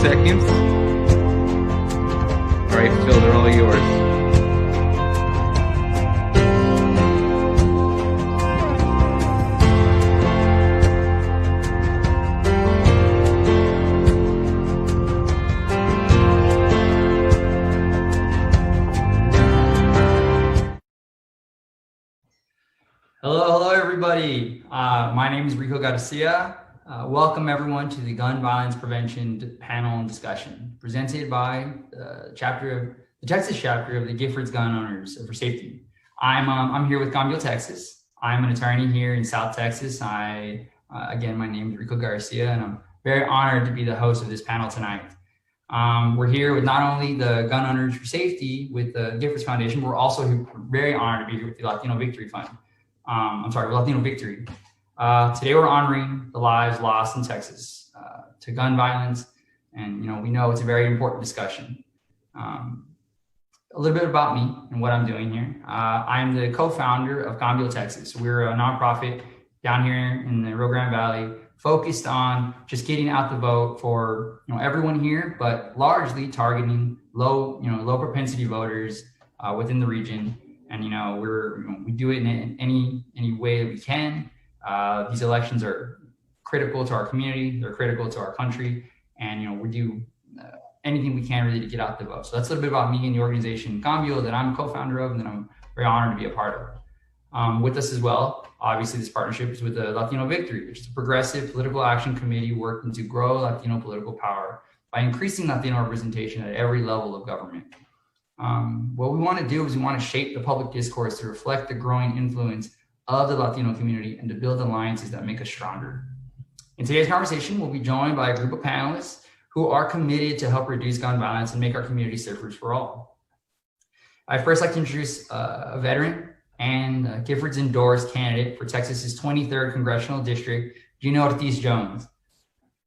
Seconds. All right, Phil, they're all yours. Hello, everybody. My name is RICCO GARCIA. Welcome everyone to the Gun Violence Prevention panel and discussion presented by the Texas chapter of the Giffords Gun Owners for Safety. I'm here with Cambio Texas. I'm an attorney here in South Texas. Again, my name is RICCO GARCIA, and I'm very honored to be the host of this panel tonight. We're here with not only the Gun Owners for Safety with the Giffords Foundation, but we're also very honored to be here with the Latino Victory Fund. Latino Victory. Today we're honoring the lives lost in Texas to gun violence, and we know it's a very important discussion. A little bit about me and what I'm doing here. I'm the co-founder of Cambio Texas. We're a nonprofit down here in the Rio Grande Valley, focused on just getting out the vote for everyone here, but largely targeting low propensity voters within the region. And we do it in any way that we can. These elections are critical to our community, they're critical to our country, and we do anything we can really to get out the vote. So that's a little bit about me and the organization Cambio that I'm a co-founder of and that I'm very honored to be a part of. With us as well, obviously this partnership is with the Latino Victory, which is a progressive political action committee working to grow Latino political power by increasing Latino representation at every level of government. What we want to do is we want to shape the public discourse to reflect the growing influence of the Latino community and to build alliances that make us stronger. In today's conversation, we'll be joined by a group of panelists who are committed to help reduce gun violence and make our community safer for all. I'd first like to introduce a veteran and Giffords endorsed candidate for Texas's 23rd Congressional District, Gina Ortiz Jones.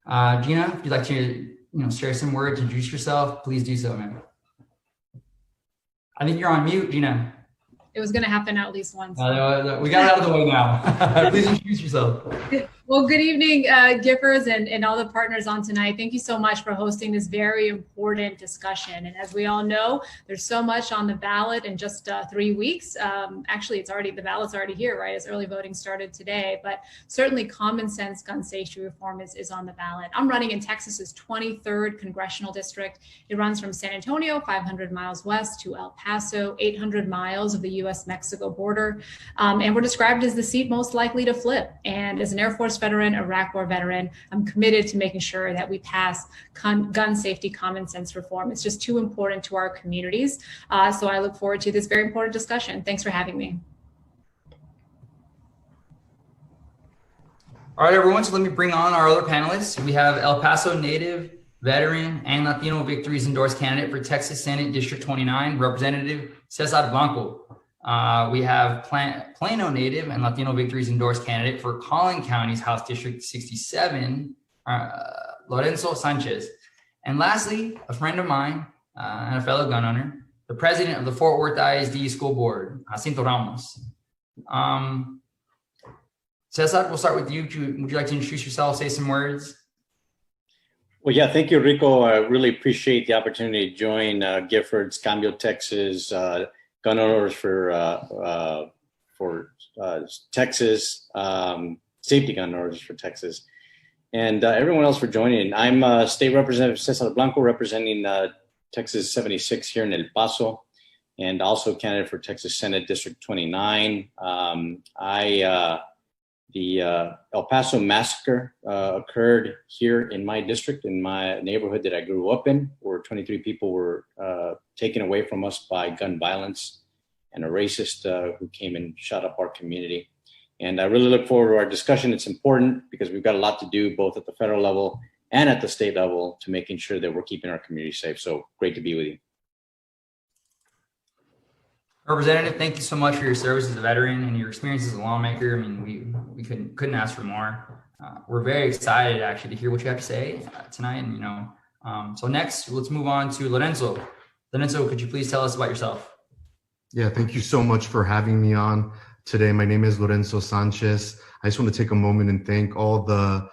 Gina, if you'd like to share some words, introduce yourself, please do so, man. I think you're on mute, Gina. It was going to happen at least once. We got it out of the way now. Please introduce yourself. Well, good evening, Giffords and all the partners on tonight. Thank you so much for hosting this very important discussion. And as we all know, there's so much on the ballot in just 3 weeks. Actually, the ballot's already here, right? As early voting started today, but certainly common sense gun safety reform is on the ballot. I'm running in Texas's 23rd Congressional District. It runs from San Antonio, 500 miles west, to El Paso, 800 miles of the U.S.-Mexico border. And we're described as the seat most likely to flip. And as an Air Force veteran, Iraq War veteran, I'm committed to making sure that we pass gun safety common sense reform. It's just too important to our communities. So I look forward to this very important discussion. Thanks for having me. All right, everyone, so let me bring on our other panelists. We have El Paso native, veteran, and Latino Victory's endorsed candidate for Texas Senate District 29, Representative CÉSAR Blanco. We have Plano native and Latino Victory's endorsed candidate for Collin County's House District 67, LORENZO SANCHEZ. And lastly, a friend of mine and a fellow gun owner, the president of the Fort Worth ISD School Board, JACINTO RAMOS. César, we'll start with you. Would you like to introduce yourself, say some words? Well, yeah, thank you, Rico. I really appreciate the opportunity to join Giffords, Cambio Texas, Gun Owners for Texas, Safety Gun Owners for Texas, and everyone else for joining. I'm State Representative César Blanco, representing Texas 76 here in El Paso, and also candidate for Texas Senate District 29. The El Paso massacre occurred here in my district, in my neighborhood that I grew up in, where 23 people were taken away from us by gun violence and a racist who came and shot up our community. And I really look forward to our discussion. It's important because we've got a lot to do both at the federal level and at the state level to making sure that we're keeping our community safe. So great to be with you. Representative, thank you so much for your service as a veteran and your experience as a lawmaker. I mean, we couldn't ask for more. We're very excited actually to hear what you have to say tonight. And so next, let's move on to Lorenzo. Lorenzo, could you please tell us about yourself? Yeah, thank you so much for having me on. today. My name is Lorenzo Sanchez. I just want to take a moment and thank all the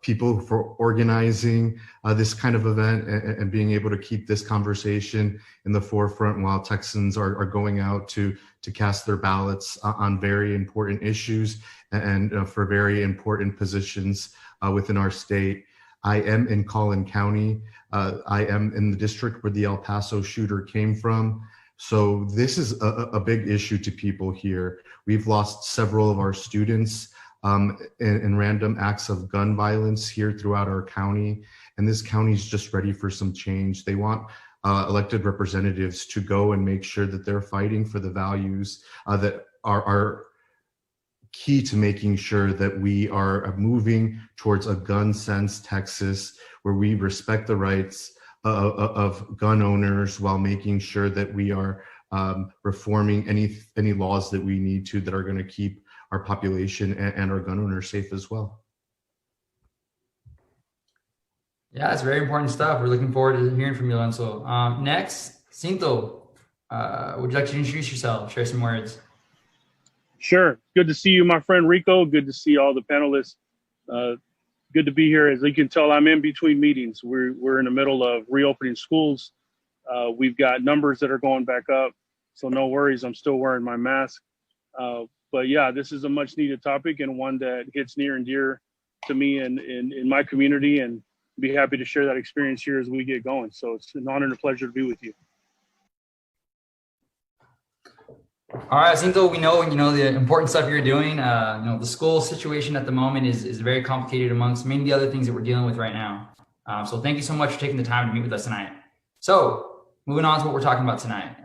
people for organizing this kind of event and being able to keep this conversation in the forefront while Texans are going out to cast their ballots on very important issues and for very important positions within our state. I am in Collin County. I am in the district where the El Paso shooter came from. So this is a big issue to people here. We've lost several of our students in random acts of gun violence here throughout our county. And this county is just ready for some change. They want elected representatives to go and make sure that they're fighting for the values that are key to making sure that we are moving towards a gun-sense Texas where we respect the rights of gun owners while making sure that we are reforming any laws that we need to that are going to keep our population and our gun owners safe as well. Yeah, it's very important stuff. We're looking forward to hearing from you, Lorenzo. Next, Jacinto, would you like to introduce yourself, share some words? Sure. Good to see you, my friend Rico. Good to see all the panelists. Good to be here. As you can tell, I'm in between meetings. We're in the middle of reopening schools. We've got numbers that are going back up, so no worries. I'm still wearing my mask. But yeah, this is a much needed topic and one that hits near and dear to me and in my community, and be happy to share that experience here as we get going. So it's an honor and a pleasure to be with you. All right, Jacinto, we know the important stuff you're doing. The school situation at the moment is very complicated amongst many of the other things that we're dealing with right now. So thank you so much for taking the time to meet with us tonight. So moving on to what we're talking about tonight.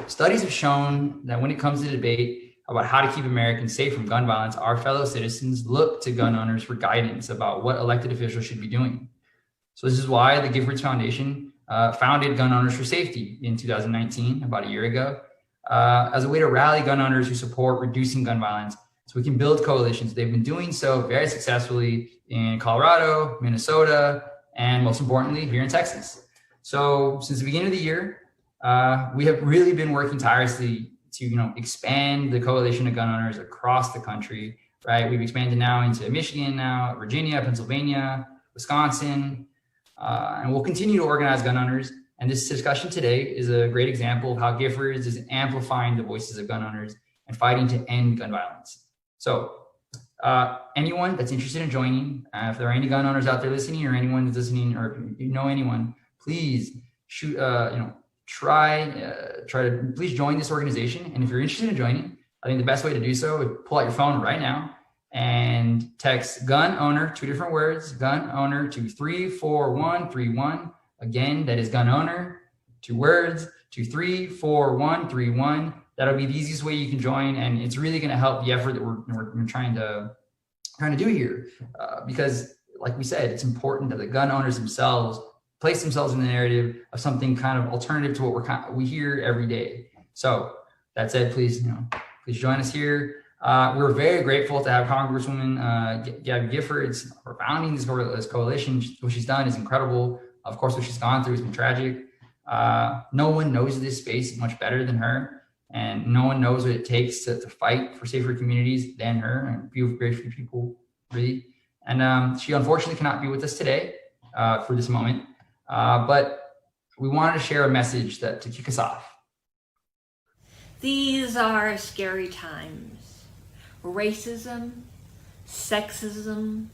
Studies have shown that when it comes to debate about how to keep Americans safe from gun violence, our fellow citizens look to gun owners for guidance about what elected officials should be doing. So this is why the Giffords Foundation founded Gun Owners for Safety in 2019, about a year ago, as a way to rally gun owners who support reducing gun violence so we can build coalitions. They've been doing so very successfully in Colorado, Minnesota, and most importantly, here in Texas. So since the beginning of the year, we have really been working tirelessly to expand the coalition of gun owners across the country, right? We've expanded now into Michigan, now Virginia, Pennsylvania, Wisconsin, and we'll continue to organize gun owners. And this discussion today is a great example of how Giffords is amplifying the voices of gun owners and fighting to end gun violence. So anyone that's interested in joining, if there are any gun owners out there listening, or anyone that's listening, or if you know anyone, please shoot, try to please join this organization. And if you're interested in joining, I think the best way to do so is pull out your phone right now and text gun owner, 2 different words, gun owner to 34131. Again, that is gun owner, 2 words, to 34131. That'll be the easiest way you can join, and it's really going to help the effort that we're trying to do here, because, like we said, it's important that the gun owners themselves place themselves in the narrative of something kind of alternative to what we hear every day. So that said, please join us here. We're very grateful to have Congresswoman Gabby Giffords for founding this coalition. What she's done is incredible. Of course, what she's gone through has been tragic. No one knows this space much better than her, and no one knows what it takes to fight for safer communities than her, and very few people, really. And she unfortunately cannot be with us today for this moment, but we wanted to share a message to kick us off. These are scary times. Racism, sexism,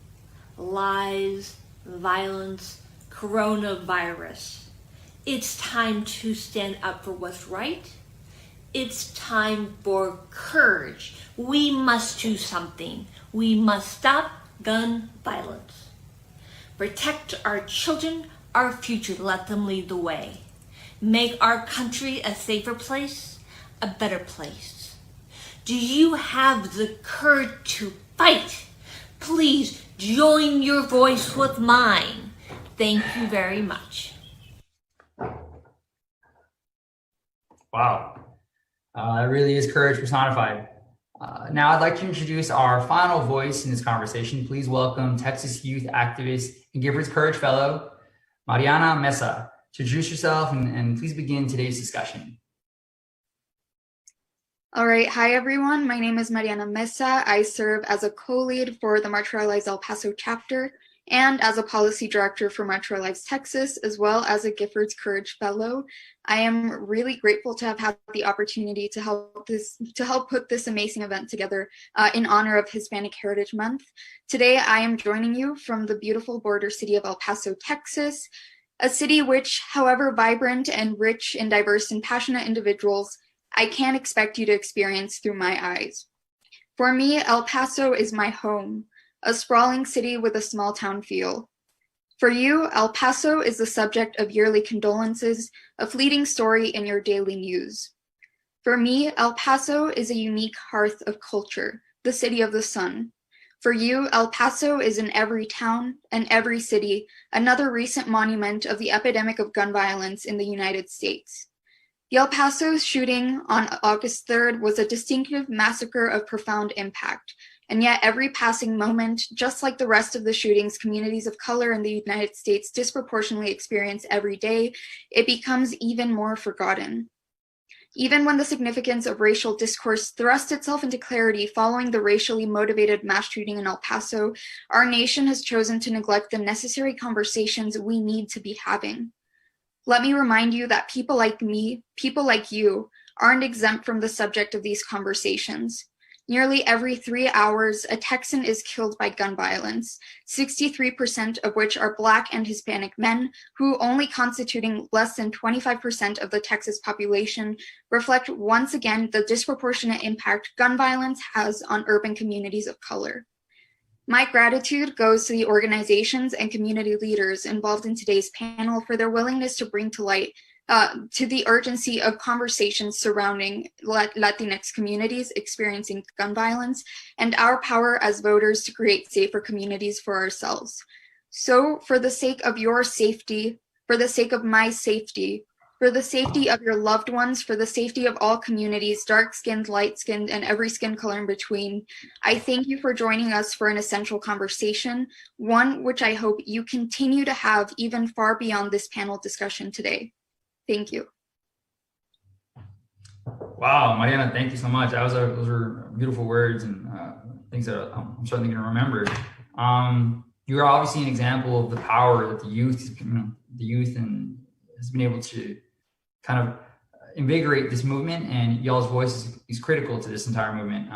lies, violence, coronavirus. It's time to stand up for what's right. It's time for courage. We must do something. We must stop gun violence. Protect our children, our future. Let them lead the way. Make our country a safer place, a better place. Do you have the courage to fight? Please join your voice with mine. Thank you very much. Wow. That really is courage personified. Now I'd like to introduce our final voice in this conversation. Please welcome Texas youth activist and Giffords Courage Fellow, Mariana MEZA. To introduce yourself and please begin today's discussion. All right. Hi, everyone. My name is Mariana Mesa. I serve as a co-lead for the March for Our Lives El Paso chapter and as a policy director for March for Our Lives Texas, as well as a Giffords Courage Fellow. I am really grateful to have had the opportunity to help put this amazing event together in honor of Hispanic Heritage Month. Today, I am joining you from the beautiful border city of El Paso, Texas, a city which, however vibrant and rich and diverse and passionate individuals, I can't expect you to experience through my eyes. For me, El Paso is my home, a sprawling city with a small town feel. For you, El Paso is the subject of yearly condolences, a fleeting story in your daily news. For me, El Paso is a unique hearth of culture, the city of the sun. For you, El Paso is in every town and every city, another recent monument of the epidemic of gun violence in the United States. The El Paso shooting on August 3rd was a distinctive massacre of profound impact, and yet every passing moment, just like the rest of the shootings communities of color in the United States disproportionately experience every day, it becomes even more forgotten. Even when the significance of racial discourse thrust itself into clarity following the racially motivated mass shooting in El Paso, our nation has chosen to neglect the necessary conversations we need to be having. Let me remind you that people like me, people like you, aren't exempt from the subject of these conversations. Nearly every 3 hours, a Texan is killed by gun violence, 63% of which are Black and Hispanic men, who, only constituting less than 25% of the Texas population, reflect once again the disproportionate impact gun violence has on urban communities of color. My gratitude goes to the organizations and community leaders involved in today's panel for their willingness to bring to light to the urgency of conversations surrounding Latinx communities experiencing gun violence and our power as voters to create safer communities for ourselves. So for the sake of your safety, for the sake of my safety, for the safety of your loved ones, for the safety of all communities, dark-skinned, light-skinned, and every skin color in between, I thank you for joining us for an essential conversation, one which I hope you continue to have even far beyond this panel discussion today. Thank you. Wow, Mariana, thank you so much. Those were beautiful words and things that I'm certainly going to remember. You are obviously an example of the power that the youth and has been able to kind of invigorate this movement, and y'all's voice is critical to this entire movement.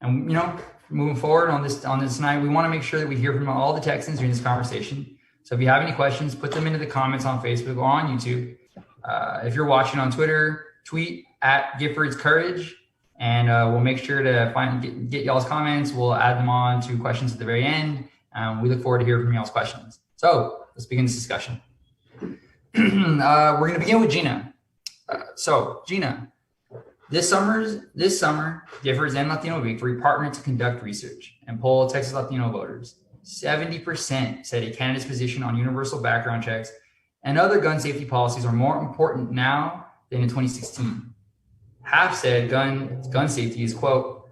And moving forward on this night, we want to make sure that we hear from all the Texans during this conversation. So if you have any questions, put them into the comments on Facebook or on YouTube. If you're watching on Twitter, tweet at Giffords Courage, and we'll make sure to get y'all's comments. We'll add them on to questions at the very end. We look forward to hearing from y'all's questions. So let's begin this discussion. We're going to begin with Gina. So Gina, this summer, Giffords and Latino Victory partnered to conduct research and poll Texas Latino voters. 70% said a candidate's position on universal background checks and other gun safety policies are more important now than in 2016. Half said gun safety is, quote,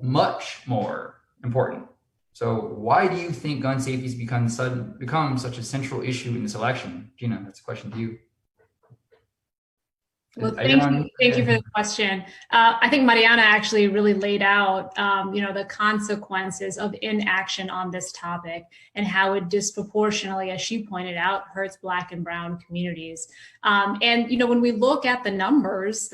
much more important. So why do you think gun safety has become such a central issue in this election? Gina, that's a question to you. Well, thank you for the question. I think Mariana actually really laid out, the consequences of inaction on this topic and how it disproportionately, as she pointed out, hurts Black and Brown communities. When we look at the numbers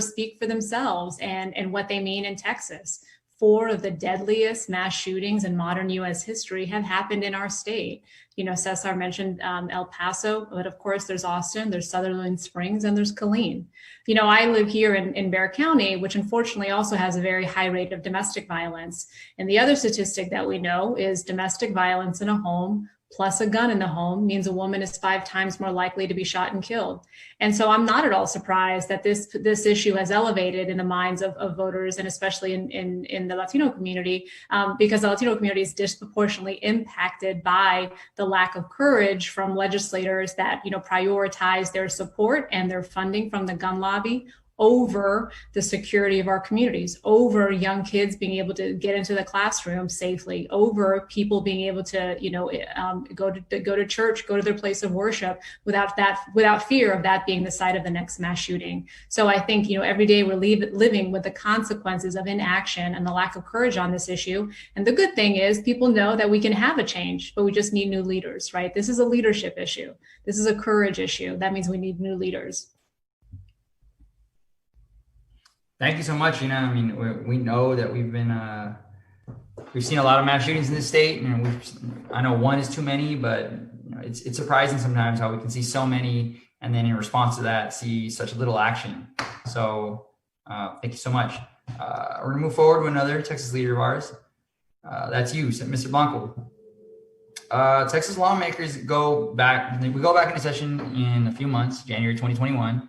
speak for themselves and what they mean in Texas. 4 of the deadliest mass shootings in modern U.S. history have happened in our state. CÉSAR mentioned El Paso, but of course there's Austin, there's Sutherland Springs, and there's Killeen. I live here in Bexar County, which unfortunately also has a very high rate of domestic violence. And the other statistic that we know is domestic violence in a home plus a gun in the home means a woman is 5 times more likely to be shot and killed. And so I'm not at all surprised that this issue has elevated in the minds of voters, and especially in the Latino community, because the Latino community is disproportionately impacted by the lack of courage from legislators that prioritize their support and their funding from the gun lobby over the security of our communities, over young kids being able to get into the classroom safely, over people being able to, go to church, go to their place of worship without fear of that being the site of the next mass shooting. So I think, every day we're living with the consequences of inaction and the lack of courage on this issue. And the good thing is people know that we can have a change, but we just need new leaders, right? This is a leadership issue. This is a courage issue. That means we need new leaders. Thank you so much, Gina. I mean, we know that we've seen a lot of mass shootings in this state, and I know one is too many, but it's surprising sometimes how we can see so many, and then in response to that, see such little action. So thank you so much. We're gonna move forward with another Texas leader of ours. That's you, Mr. Blanco. Texas lawmakers go back into session in a few months, January 2021.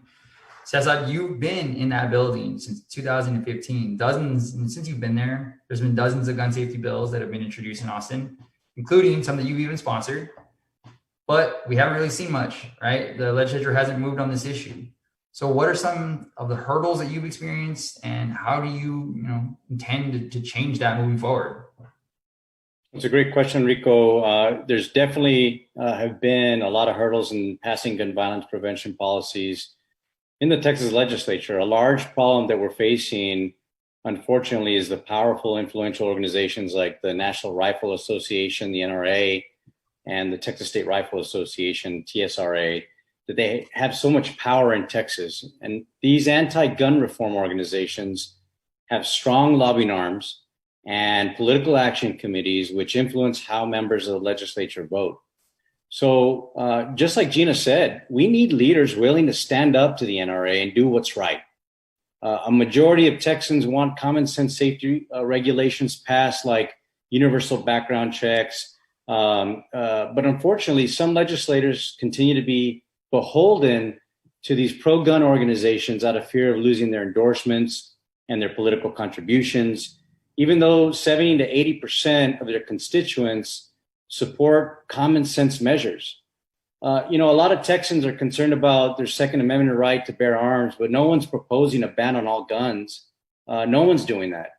CÉSAR, you've been in that building since 2015. Since you've been there, there's been dozens of gun safety bills that have been introduced in Austin, including some that you've even sponsored. But we haven't really seen much, right? The legislature hasn't moved on this issue. So what are some of the hurdles that you've experienced, and how do you, intend to change that moving forward? It's a great question, Rico. There's definitely have been a lot of hurdles in passing gun violence prevention policies in the Texas legislature. A large problem that we're facing, unfortunately, is the powerful, influential organizations like the National Rifle Association, the NRA, and the Texas State Rifle Association, TSRA, that they have so much power in Texas. And these anti-gun reform organizations have strong lobbying arms and political action committees, which influence how members of the legislature vote. So just like Gina said, we need leaders willing to stand up to the NRA and do what's right. A majority of Texans want common sense safety regulations passed, like universal background checks. But unfortunately, some legislators continue to be beholden to these pro-gun organizations out of fear of losing their endorsements and their political contributions, even though 70 to 80% of their constituents support common sense measures. A lot of Texans are concerned about their Second Amendment right to bear arms, but no one's proposing a ban on all guns. No one's doing that.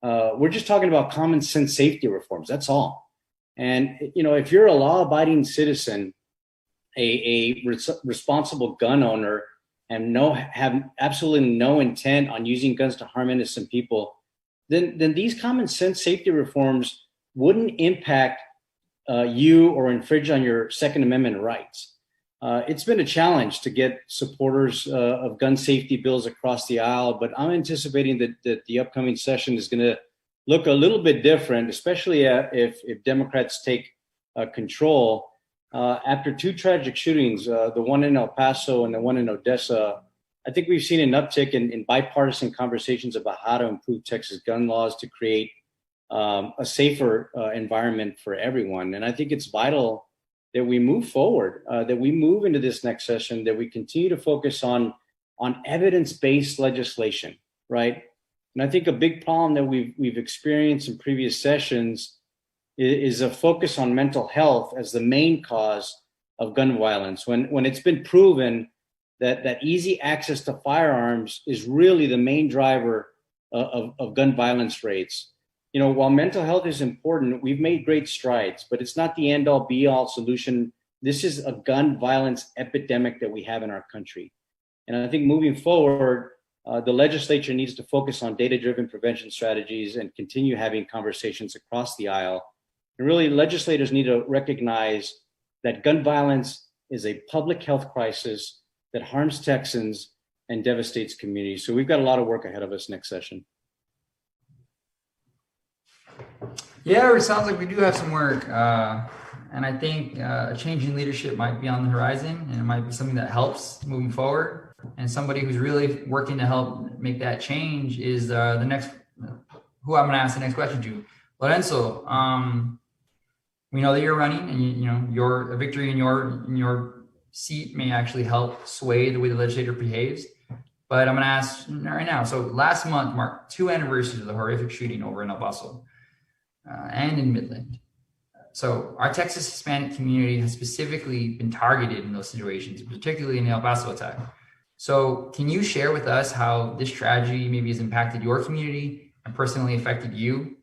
We're just talking about common sense safety reforms. That's all. And, if you're a law-abiding citizen, a responsible gun owner, and have absolutely no intent on using guns to harm innocent people, then these common sense safety reforms wouldn't impact you or infringe on your Second Amendment rights. It's been a challenge to get supporters of gun safety bills across the aisle, but I'm anticipating that the upcoming session is going to look a little bit different, especially if Democrats take control. After two tragic shootings, the one in El Paso and the one in Odessa, I think we've seen an uptick in bipartisan conversations about how to improve Texas gun laws to create a safer environment for everyone. And I think it's vital that we move forward, that we move into this next session, that we continue to focus on evidence-based legislation, right? And I think a big problem that we've experienced in previous sessions is a focus on mental health as the main cause of gun violence, when it's been proven that easy access to firearms is really the main driver of gun violence rates. While mental health is important, we've made great strides, but it's not the end-all be-all solution. This is a gun violence epidemic that we have in our country. And I think moving forward, the legislature needs to focus on data-driven prevention strategies and continue having conversations across the aisle. And really, legislators need to recognize that gun violence is a public health crisis that harms Texans and devastates communities. So we've got a lot of work ahead of us next session. Yeah, it sounds like we do have some work. And I think a change in leadership might be on the horizon, and it might be something that helps moving forward. And somebody who's really working to help make that change is the next, who I'm going to ask the next question to. LORENZO, we know that you're running, and your victory in your seat may actually help sway the way the legislature behaves. But I'm going to ask right now. So last month marked 2 anniversaries of the horrific shooting over in El Paso and in Midland. So our Texas Hispanic community has specifically been targeted in those situations, particularly in the El Paso attack. So can you share with us how this tragedy maybe has impacted your community and personally affected you?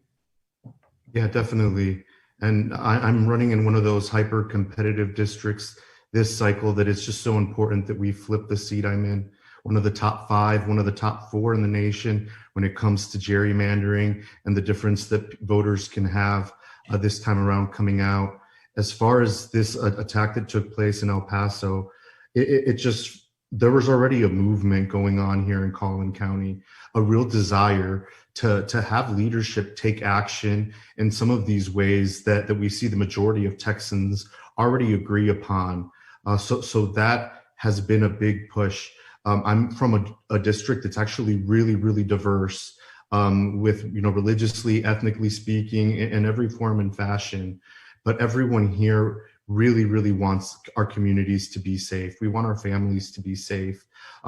Yeah, definitely. And I'm running in one of those hyper competitive districts this cycle that it's just so important that we flip the seat I'm in. One of the top 5, one of the top 4 in the nation when it comes to gerrymandering and the difference that voters can have this time around coming out. As far as this attack that took place in El Paso, it just, there was already a movement going on here in Collin County, a real desire to have leadership take action in some of these ways that we see the majority of Texans already agree upon. So that has been a big push. I'm from a district that's actually really, really diverse, with, you know, religiously, ethnically speaking, in every form and fashion. But everyone here really, really wants our communities to be safe. We want our families to be safe.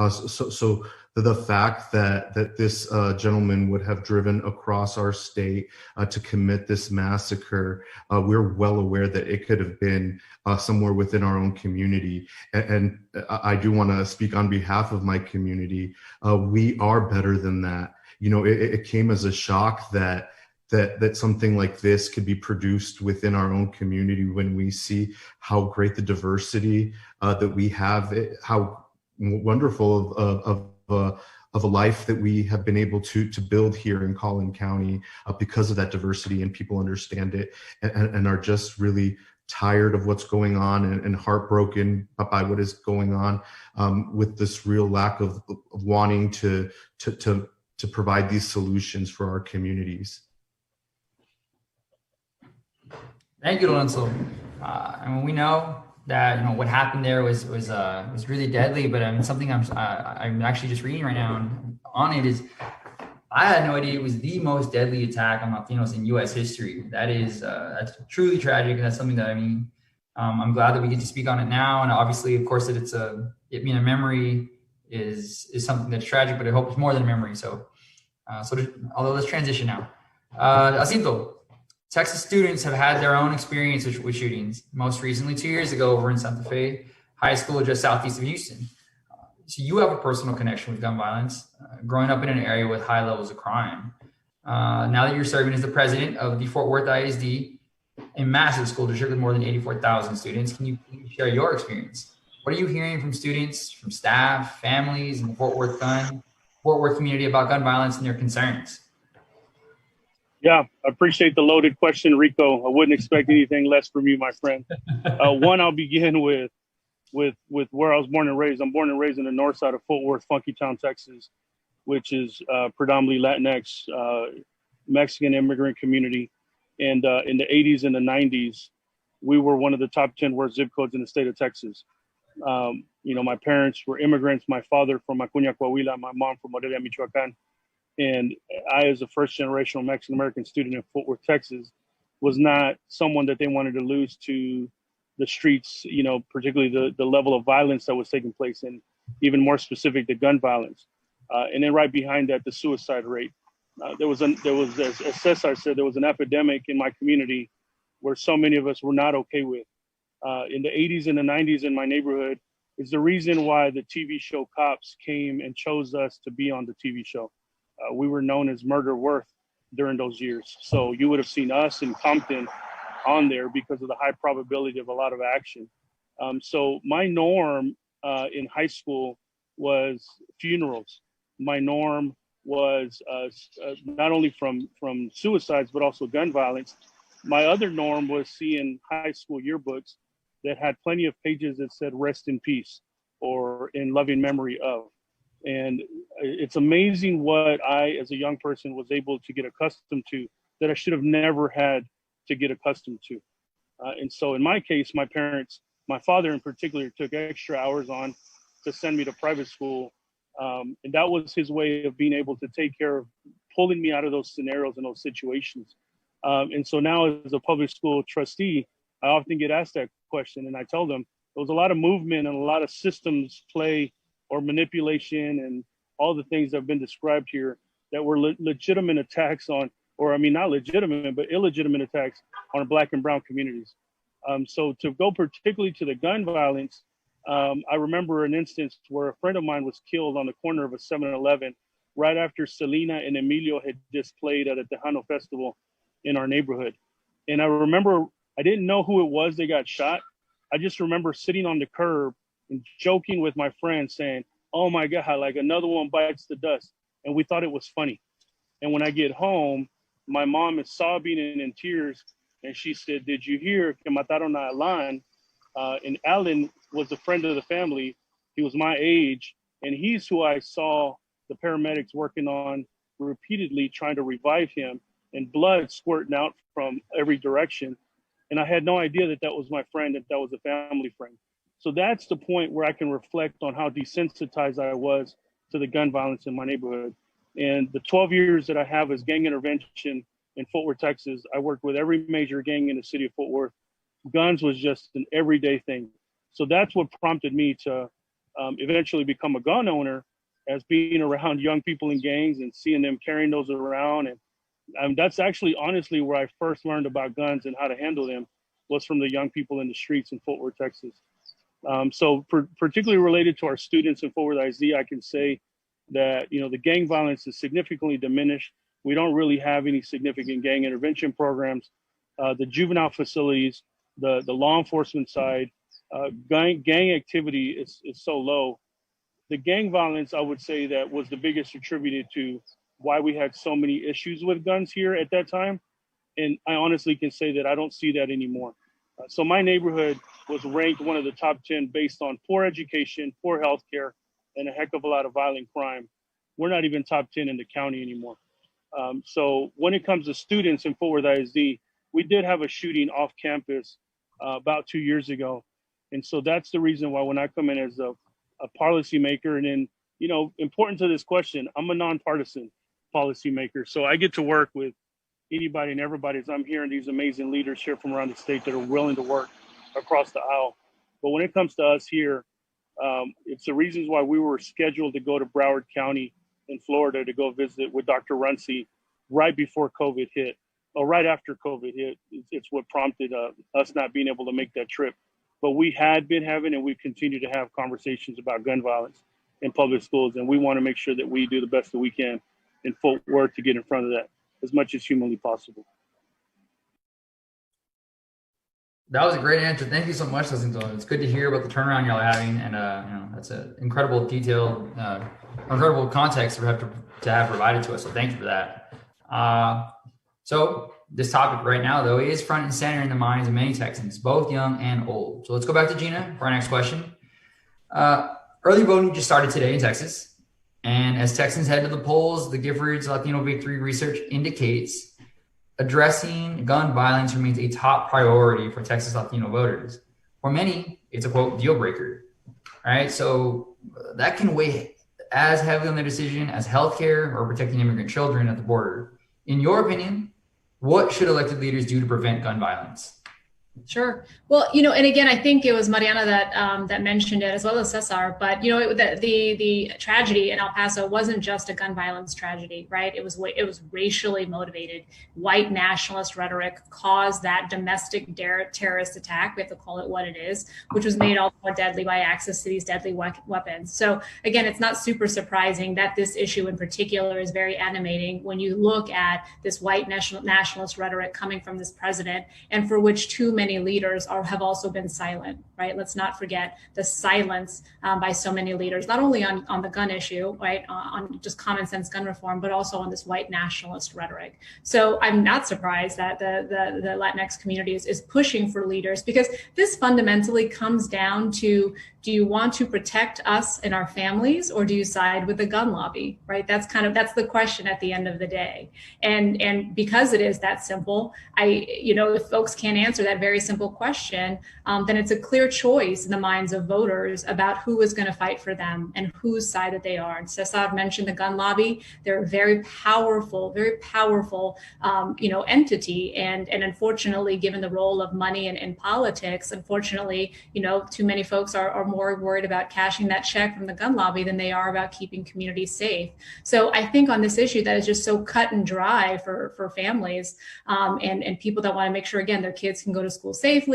So the fact that this gentleman would have driven across our state to commit this massacre, we're well aware that it could have been somewhere within our own community. And I do want to speak on behalf of my community. We are better than that. You know, it came as a shock that something like this could be produced within our own community when we see how great the diversity that we have, how wonderful of a life that we have been able to build here in Collin County because of that diversity, and people understand it and are just really tired of what's going on and heartbroken by what is going on, with this real lack of wanting to provide these solutions for our communities. Thank you, Lorenzo. And we know that, you know, what happened there was really deadly. But something I'm actually just reading right now on it is, I had no idea it was the most deadly attack on Latinos in U.S. history. That's truly tragic, and that's something that, I mean, I'm glad that we get to speak on it now. And obviously, of course, that a memory is something that's tragic, but I hope it's more than a memory. So although let's transition now. Jacinto. Texas students have had their own experience with shootings, most recently 2 years ago over in Santa Fe High School, just southeast of Houston. So you have a personal connection with gun violence, growing up in an area with high levels of crime. Now that you're serving as the president of the Fort Worth ISD, a massive school district with more than 84,000 students, can you please share your experience? What are you hearing from students, from staff, families, and the Fort Worth community about gun violence and their concerns? Yeah, I appreciate the loaded question, Rico. I wouldn't expect anything less from you, my friend. One, I'll begin with where I was born and raised. I'm born and raised in the north side of Fort Worth, Funkytown, Texas, which is predominantly Latinx, Mexican immigrant community. And in the 80s and the 90s, we were one of the top 10 worst zip codes in the state of Texas. You know, my parents were immigrants. My father from Acuña, Coahuila, my mom from Morelia, Michoacán. And I, as a first-generational Mexican-American student in Fort Worth, Texas, was not someone that they wanted to lose to the streets, you know, particularly the level of violence that was taking place, and even more specific, the gun violence. And then right behind that, the suicide rate. There was, as CÉSAR said, there was an epidemic in my community where so many of us were not okay with. In the 80s and the 90s in my neighborhood is the reason why the TV show Cops came and chose us to be on the TV show. We were known as Murder Worth during those years. So you would have seen us in Compton on there because of the high probability of a lot of action. So my norm in high school was funerals. My norm was not only from suicides, but also gun violence. My other norm was seeing high school yearbooks that had plenty of pages that said rest in peace or in loving memory of. And it's amazing what I, as a young person, was able to get accustomed to that I should have never had to get accustomed to. And so in my case, my parents, my father in particular, took extra hours on to send me to private school. And that was his way of being able to take care of pulling me out of those scenarios and those situations. And so now as a public school trustee, I often get asked that question, and I tell them there was a lot of movement and a lot of systems play or manipulation and all the things that have been described here that were legitimate attacks on, or I mean, not legitimate, but illegitimate attacks on Black and brown communities. So to go particularly to the gun violence, I remember an instance where a friend of mine was killed on the corner of a 7-Eleven right after Selena and Emilio had just played at a Tejano festival in our neighborhood. And I remember, I didn't know who it was that got shot. I just remember sitting on the curb and joking with my friend saying, oh my God, like another one bites the dust. And we thought it was funny. And when I get home, my mom is sobbing and in tears. And she said, did you hear que mataron a Alan? And Alan was a friend of the family. He was my age. And he's who I saw the paramedics working on repeatedly, trying to revive him, and blood squirting out from every direction. And I had no idea that that was my friend, that was a family friend. So that's the point where I can reflect on how desensitized I was to the gun violence in my neighborhood. And the 12 years that I have as gang intervention in Fort Worth, Texas, I worked with every major gang in the city of Fort Worth. Guns was just an everyday thing. So that's what prompted me to eventually become a gun owner, as being around young people in gangs and seeing them carrying those around. And that's actually honestly where I first learned about guns and how to handle them, was from the young people in the streets in Fort Worth, Texas. So particularly related to our students in Fort Worth IZ, I can say that, you know, the gang violence is significantly diminished. We don't really have any significant gang intervention programs. The juvenile facilities, the law enforcement side, gang activity is so low. The gang violence, I would say, that was the biggest attributed to why we had so many issues with guns here at that time. And I honestly can say that I don't see that anymore. So my neighborhood was ranked one of the top 10 based on poor education, poor healthcare, and a heck of a lot of violent crime. We're not even top 10 in the county anymore. So when it comes to students in Fort Worth ISD, we did have a shooting off campus about 2 years ago. And so that's the reason why when I come in as a policymaker, and then, you know, important to this question, I'm a nonpartisan policymaker. So I get to work with anybody and everybody, as I'm hearing these amazing leaders here from around the state that are willing to work across the aisle. But when it comes to us here, it's the reasons why we were scheduled to go to Broward County in Florida to go visit with Dr. Runcie right before COVID hit, or right after COVID hit. It's what prompted us not being able to make that trip. But we had been having, and we continue to have, conversations about gun violence in public schools. And we want to make sure that we do the best that we can in Fort Worth to get in front of that as much as humanly possible. That was a great answer. Thank you so much, Jacinto. It's good to hear about the turnaround y'all are having, and you know, that's an incredible detail, incredible context we have to have provided to us. So thank you for that. So this topic right now, though, is front and center in the minds of many Texans, both young and old. So let's go back to Gina for our next question. Early voting just started today in Texas, and as Texans head to the polls, the Giffords Latino Victory research indicates addressing gun violence remains a top priority for Texas Latino voters. For many, it's a, quote, deal breaker, right? So that can weigh as heavily on their decision as healthcare or protecting immigrant children at the border. In your opinion, what should elected leaders do to prevent gun violence? Sure. Well, you know, and again, I think it was Mariana that mentioned it, as well as César. But you know, the tragedy in El Paso wasn't just a gun violence tragedy, right? It was racially motivated. White nationalist rhetoric caused that domestic terrorist attack. We have to call it what it is, which was made all the more deadly by access to these deadly weapons. So again, it's not super surprising that this issue in particular is very animating when you look at this white nationalist rhetoric coming from this president, and for which too many leaders have also been silent, right? Let's not forget the silence by so many leaders, not only on the gun issue, right, on just common sense gun reform, but also on this white nationalist rhetoric. So I'm not surprised that the Latinx community is pushing for leaders, because this fundamentally comes down to, do you want to protect us and our families, or do you side with the gun lobby, right? That's the question at the end of the day. And because it is that simple, if folks can't answer that very simple question, then it's a clear choice in the minds of voters about who is going to fight for them and whose side that they are. And César mentioned the gun lobby. They're a very powerful entity. And unfortunately, given the role of money in politics, unfortunately, too many folks are more worried about cashing that check from the gun lobby than they are about keeping communities safe. So I think on this issue that is just so cut and dry for families and people that want to make sure, again, their kids can go to school safely,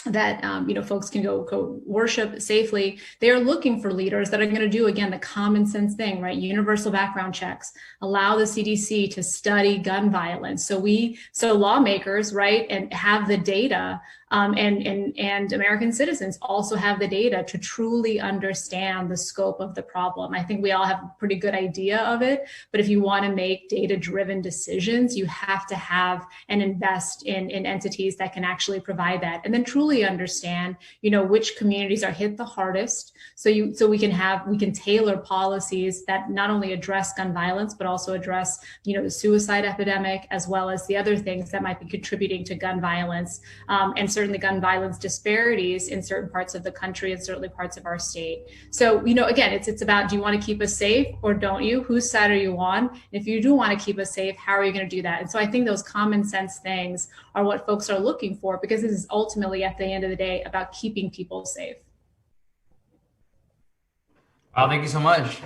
that folks can go worship safely. They are looking for leaders that are going to do, again, the common sense thing, right? Universal background checks, allow the CDC to study gun violence. So lawmakers, right, and have the data, and American citizens also have the data to truly understand the scope of the problem. I think we all have a pretty good idea of it, but if you want to make data-driven decisions, you have to have and invest in entities that can actually provide that, and then truly understand, which communities are hit the hardest. So we can tailor policies that not only address gun violence, but also address, the suicide epidemic, as well as the other things that might be contributing to gun violence, and certainly gun violence disparities in certain parts of the country and certainly parts of our state. So, again, it's about, do you want to keep us safe or don't you? Whose side are you on? And if you do want to keep us safe, how are you going to do that? And so I think those common sense things are what folks are looking for, because this is ultimately, at the end of the day, about keeping people safe. Wow, thank you so much.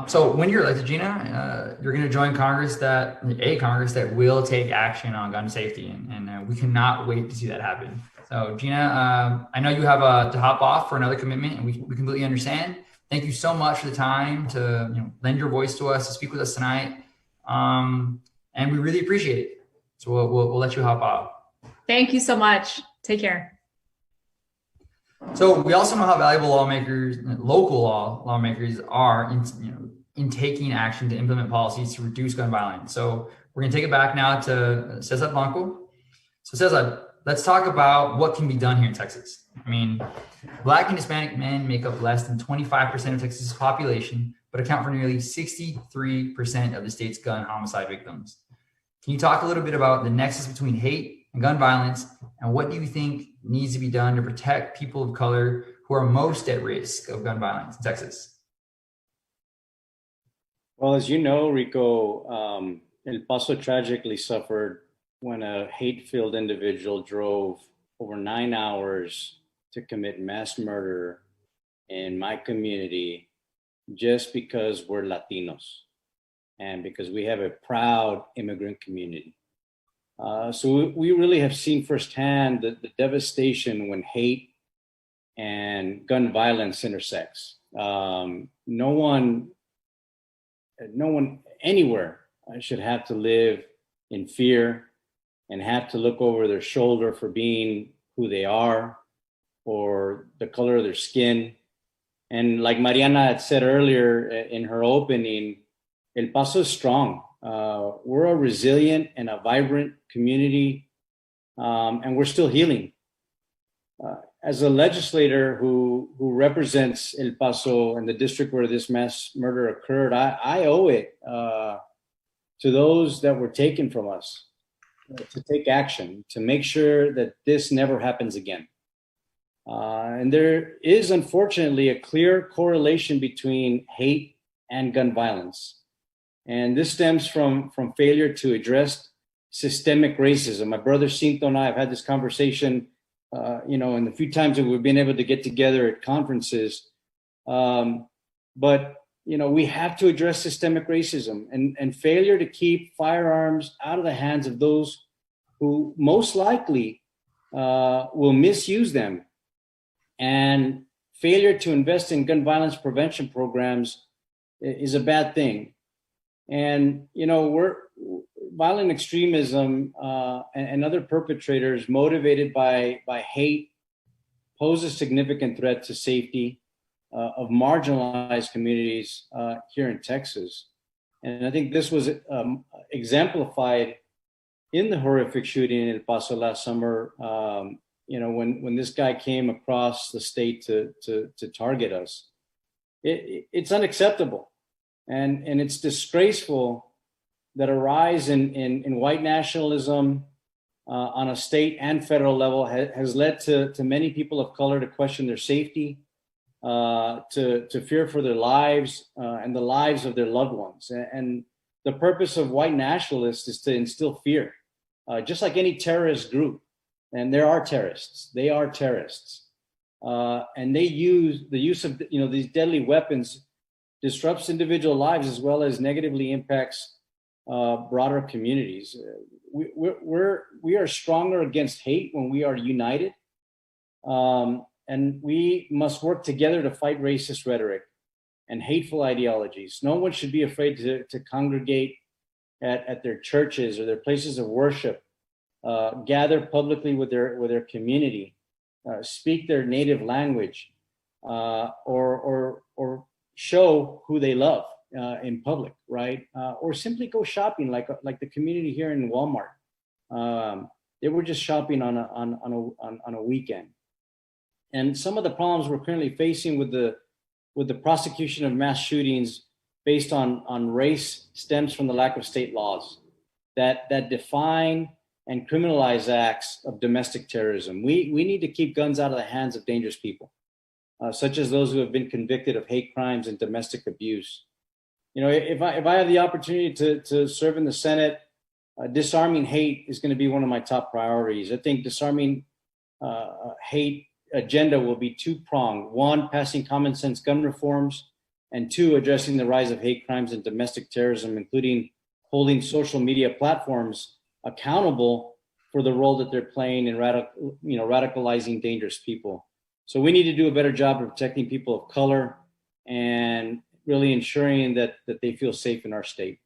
So when you're elected, Gina, you're going to join Congress that will take action on gun safety, and we cannot wait to see that happen. So Gina, I know you have to hop off for another commitment, and we completely understand. Thank you so much for the time to lend your voice to us, to speak with us tonight, and we really appreciate it. So we'll let you hop off. Thank you so much. Take care. So we also know how valuable local lawmakers are in taking action to implement policies to reduce gun violence. So we're going to take it back now to CÉSAR BLANCO. So CÉSAR, let's talk about what can be done here in Texas. I mean, Black and Hispanic men make up less than 25% of Texas's population, but account for nearly 63% of the state's gun homicide victims. Can you talk a little bit about the nexus between hate and gun violence, and what do you think needs to be done to protect people of color who are most at risk of gun violence in Texas? Well, as you know, RICCO, El Paso tragically suffered when a hate-filled individual drove over 9 hours to commit mass murder in my community just because we're Latinos and because we have a proud immigrant community. So we really have seen firsthand the devastation when hate and gun violence intersects. No one anywhere should have to live in fear and have to look over their shoulder for being who they are or the color of their skin. And like Mariana had said earlier in her opening, El Paso is strong. We're a resilient and a vibrant community, and we're still healing. As a legislator who represents El Paso and the district where this mass murder occurred, I owe it to those that were taken from us to take action, to make sure that this never happens again. And there is, unfortunately, a clear correlation between hate and gun violence. And this stems from failure to address systemic racism. My brother Jacinto and I have had this conversation, in the few times that we've been able to get together at conferences. But we have to address systemic racism and failure to keep firearms out of the hands of those who most likely will misuse them. And failure to invest in gun violence prevention programs is a bad thing. And, violent extremism and other perpetrators motivated by hate pose a significant threat to safety of marginalized communities here in Texas. And I think this was exemplified in the horrific shooting in El Paso last summer, when this guy came across the state to target us. It's unacceptable. And it's disgraceful that a rise in white nationalism on a state and federal level has led to many people of color to question their safety, to fear for their lives and the lives of their loved ones. And the purpose of white nationalists is to instill fear, just like any terrorist group. And there are terrorists. They are terrorists. And they use the use of these deadly weapons disrupts individual lives as well as negatively impacts broader communities. We are stronger against hate when we are united And we must work together to fight racist rhetoric and hateful ideologies. No one should be afraid to congregate at their churches or their places of worship, gather publicly with their community, speak their native language, or show who they love in public, right? Or simply go shopping, like the community here in Walmart. They were just shopping on a weekend. And some of the problems we're currently facing with the prosecution of mass shootings based on race stems from the lack of state laws that define and criminalize acts of domestic terrorism. We need to keep guns out of the hands of dangerous people, such as those who have been convicted of hate crimes and domestic abuse. You know, if I have the opportunity to serve in the Senate, disarming hate is going to be one of my top priorities. I think disarming hate agenda will be two-pronged. One, passing common sense gun reforms, and two, addressing the rise of hate crimes and domestic terrorism, including holding social media platforms accountable for the role that they're playing in radicalizing dangerous people. So we need to do a better job of protecting people of color and really ensuring that they feel safe in our state.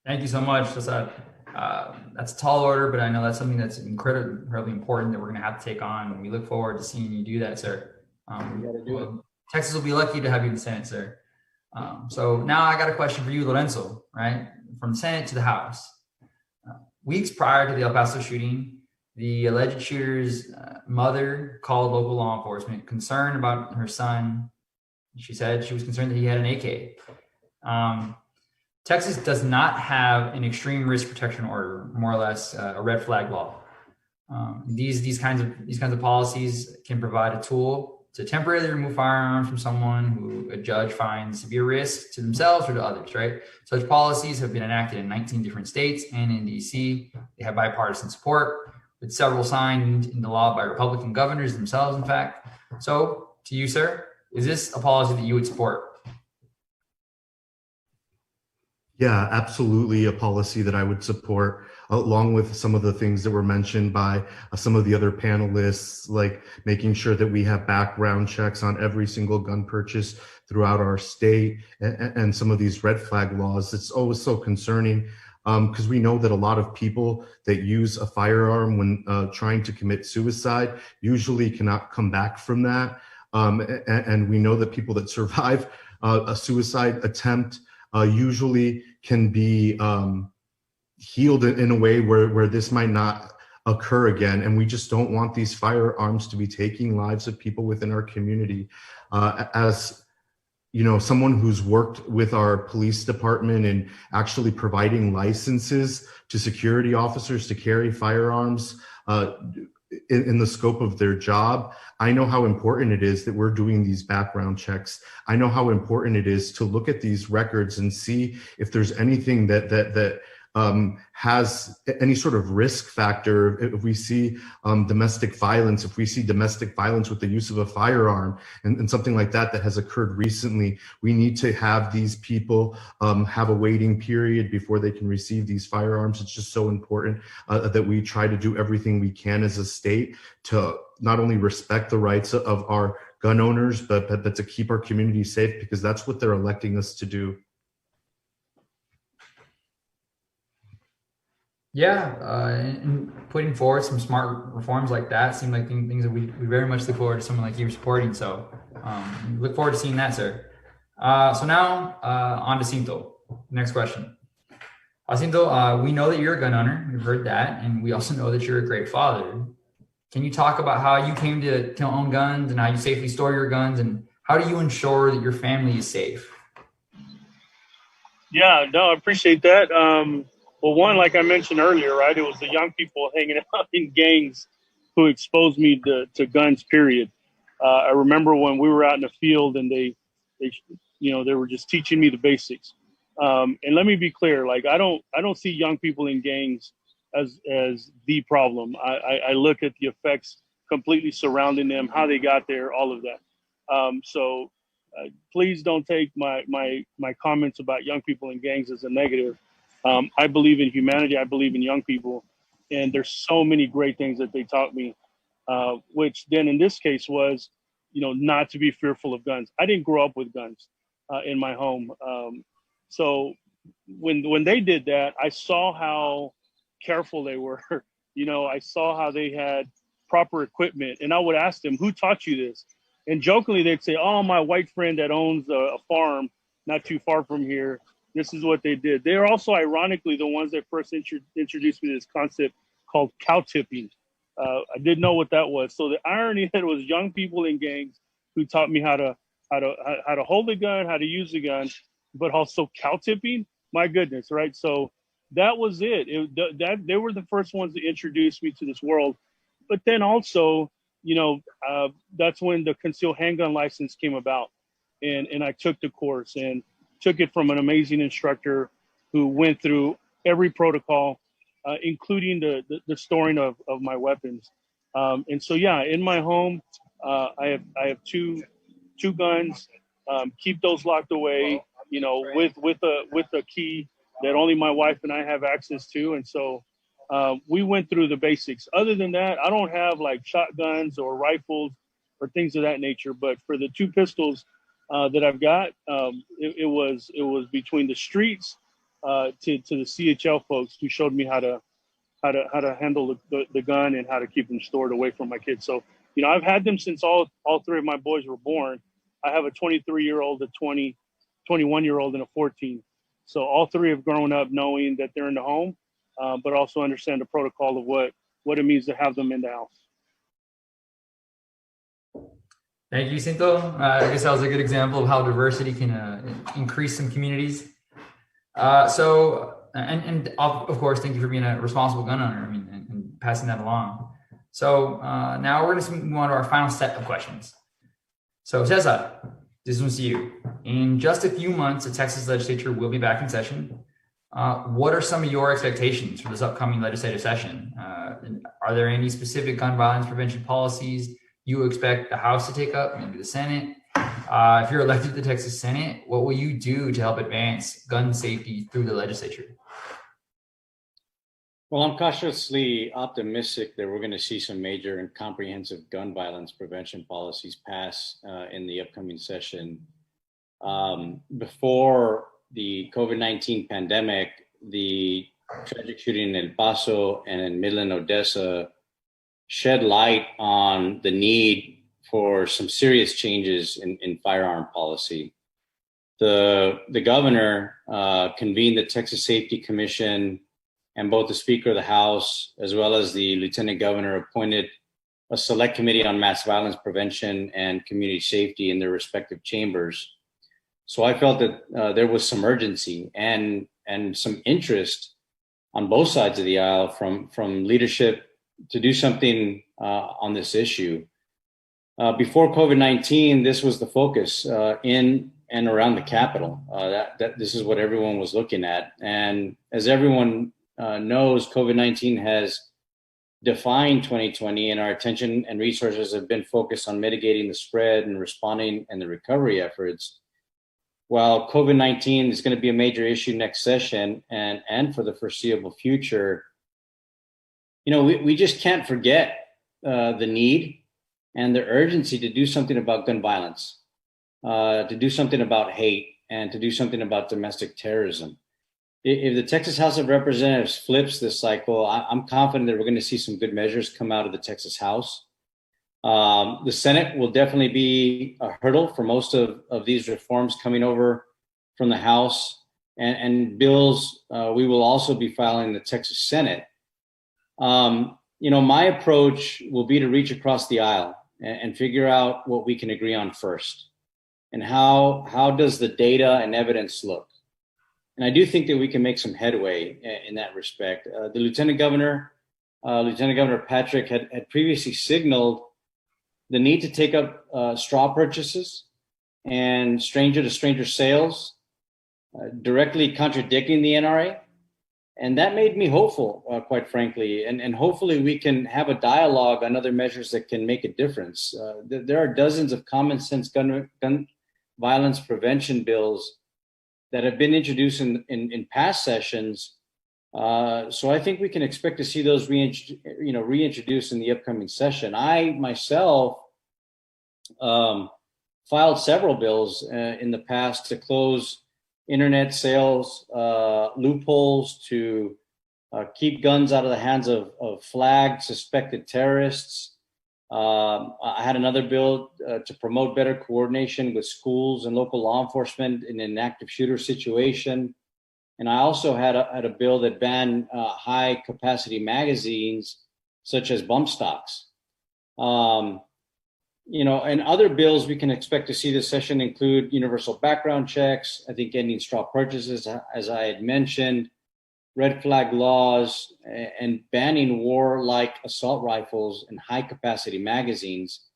Thank you so much. That's a tall order, but I know that's something that's incredibly important that we're going to have to take on. And we look forward to seeing you do that, sir. You got to do it. Texas will be lucky to have you in the Senate, sir. So now I got a question for you, Lorenzo, right? From the Senate to the House. Weeks prior to the El Paso shooting, the alleged shooter's mother called local law enforcement concerned about her son. She said she was concerned that he had an AK. Texas does not have an extreme risk protection order, more or less a red flag law. These kinds of policies can provide a tool to temporarily remove firearms from someone who a judge finds severe risk to themselves or to others, right? Such policies have been enacted in 19 different states and in DC. They have bipartisan support, with several signed into law by Republican governors themselves, in fact. So to you, sir, is this a policy that you would support? Yeah, absolutely a policy that I would support, along with some of the things that were mentioned by some of the other panelists, like making sure that we have background checks on every single gun purchase throughout our state, and some of these red flag laws. It's always so concerning because we know that a lot of people that use a firearm when trying to commit suicide usually cannot come back from that. And we know that people that survive a suicide attempt usually can be healed in a way where this might not occur again. And we just don't want these firearms to be taking lives of people within our community. As you know, someone who's worked with our police department and actually providing licenses to security officers to carry firearms in the scope of their job, I know how important it is that we're doing these background checks. I know how important it is to look at these records and see if there's anything that has any sort of risk factor. If we see domestic violence, if we see domestic violence with the use of a firearm and something like that has occurred recently, we need to have these people have a waiting period before they can receive these firearms. It's just so important that we try to do everything we can as a state to not only respect the rights of our gun owners, but to keep our community safe, because that's what they're electing us to do. Yeah, and putting forward some smart reforms like that seem like things that we very much look forward to someone like you supporting. So look forward to seeing that, sir. So now on to Jacinto. Next question. Jacinto, we know that you're a gun owner. We've heard that. And we also know that you're a great father. Can you talk about how you came to own guns and how you safely store your guns, and how do you ensure that your family is safe? Yeah, no, I appreciate that. Well, one, like I mentioned earlier, right, it was the young people hanging out in gangs who exposed me to guns, period. I remember when we were out in the field and they were just teaching me the basics. And let me be clear, like, I don't see young people in gangs as the problem. I look at the effects completely surrounding them, how they got there, all of that. So please don't take my comments about young people in gangs as a negative. I believe in humanity. I believe in young people. And there's so many great things that they taught me, which then in this case was, not to be fearful of guns. I didn't grow up with guns in my home. So when they did that, I saw how careful they were. I saw how they had proper equipment, and I would ask them, who taught you this? And jokingly, they'd say, oh, my white friend that owns a farm not too far from here. This is what they did. They are also, ironically, the ones that first introduced me to this concept called cow tipping. I didn't know what that was. So the irony that it was young people in gangs who taught me how to hold a gun, how to use a gun, but also cow tipping. My goodness, right? So that was it. They were the first ones to introduce me to this world. But then also, that's when the concealed handgun license came about, and I took the course and took it from an amazing instructor who went through every protocol, including the storing of my weapons. And so, yeah, in my home, I have two guns. Keep those locked away, with a key that only my wife and I have access to. And so we went through the basics. Other than that, I don't have like shotguns or rifles or things of that nature. But for the two pistols that I've got, it was between the streets to the CHL folks who showed me how to handle the gun and how to keep them stored away from my kids. So, I've had them since all three of my boys were born. I have a 23-year-old, a 21-year-old, and a 14. So all three have grown up knowing that they're in the home, but also understand the protocol of what it means to have them in the house. Thank you, Jacinto. I guess that was a good example of how diversity can increase some communities. And of course, thank you for being a responsible gun owner, and passing that along. So now we're going to move on to our final set of questions. So César, this one's to you. In just a few months, the Texas legislature will be back in session. What are some of your expectations for this upcoming legislative session? Are there any specific gun violence prevention policies you expect the House to take up, maybe the Senate? If you're elected to the Texas Senate, what will you do to help advance gun safety through the legislature? Well, I'm cautiously optimistic that we're going to see some major and comprehensive gun violence prevention policies pass in the upcoming session. Before the COVID-19 pandemic, the tragic shooting in El Paso and in Midland, Odessa shed light on the need for some serious changes in firearm policy. The governor convened the Texas Safety Commission, and both the Speaker of the House as well as the Lieutenant Governor appointed a select committee on mass violence prevention and community safety in their respective chambers. So I felt that there was some urgency and some interest on both sides of the aisle from leadership to do something on this issue. Before COVID-19, this was the focus in and around the Capitol. That this is what everyone was looking at. And as everyone knows, COVID-19 has defined 2020, and our attention and resources have been focused on mitigating the spread and responding and the recovery efforts. While COVID-19 is going to be a major issue next session and for the foreseeable future, we just can't forget the need and the urgency to do something about gun violence, to do something about hate, and to do something about domestic terrorism. If the Texas House of Representatives flips this cycle, I'm confident that we're going to see some good measures come out of the Texas House. The Senate will definitely be a hurdle for most of these reforms coming over from the House, and bills we will also be filing in the Texas Senate. My approach will be to reach across the aisle and figure out what we can agree on first, and how does the data and evidence look. And I do think that we can make some headway in that respect. The Lieutenant Governor Patrick had previously signaled the need to take up straw purchases and stranger-to-stranger sales, directly contradicting the NRA. And that made me hopeful, quite frankly. And hopefully we can have a dialogue on other measures that can make a difference. There are dozens of common sense gun violence prevention bills that have been introduced in past sessions So I think we can expect to see those reintroduced in the upcoming session. I myself filed several bills in the past to close internet sales loopholes, to keep guns out of the hands of flagged suspected terrorists. I had another bill to promote better coordination with schools and local law enforcement in an active shooter situation. And I also had a bill that banned high capacity magazines, such as bump stocks. And other bills we can expect to see this session include universal background checks, I think ending straw purchases, as I had mentioned, red flag laws, and banning warlike assault rifles and high capacity magazines,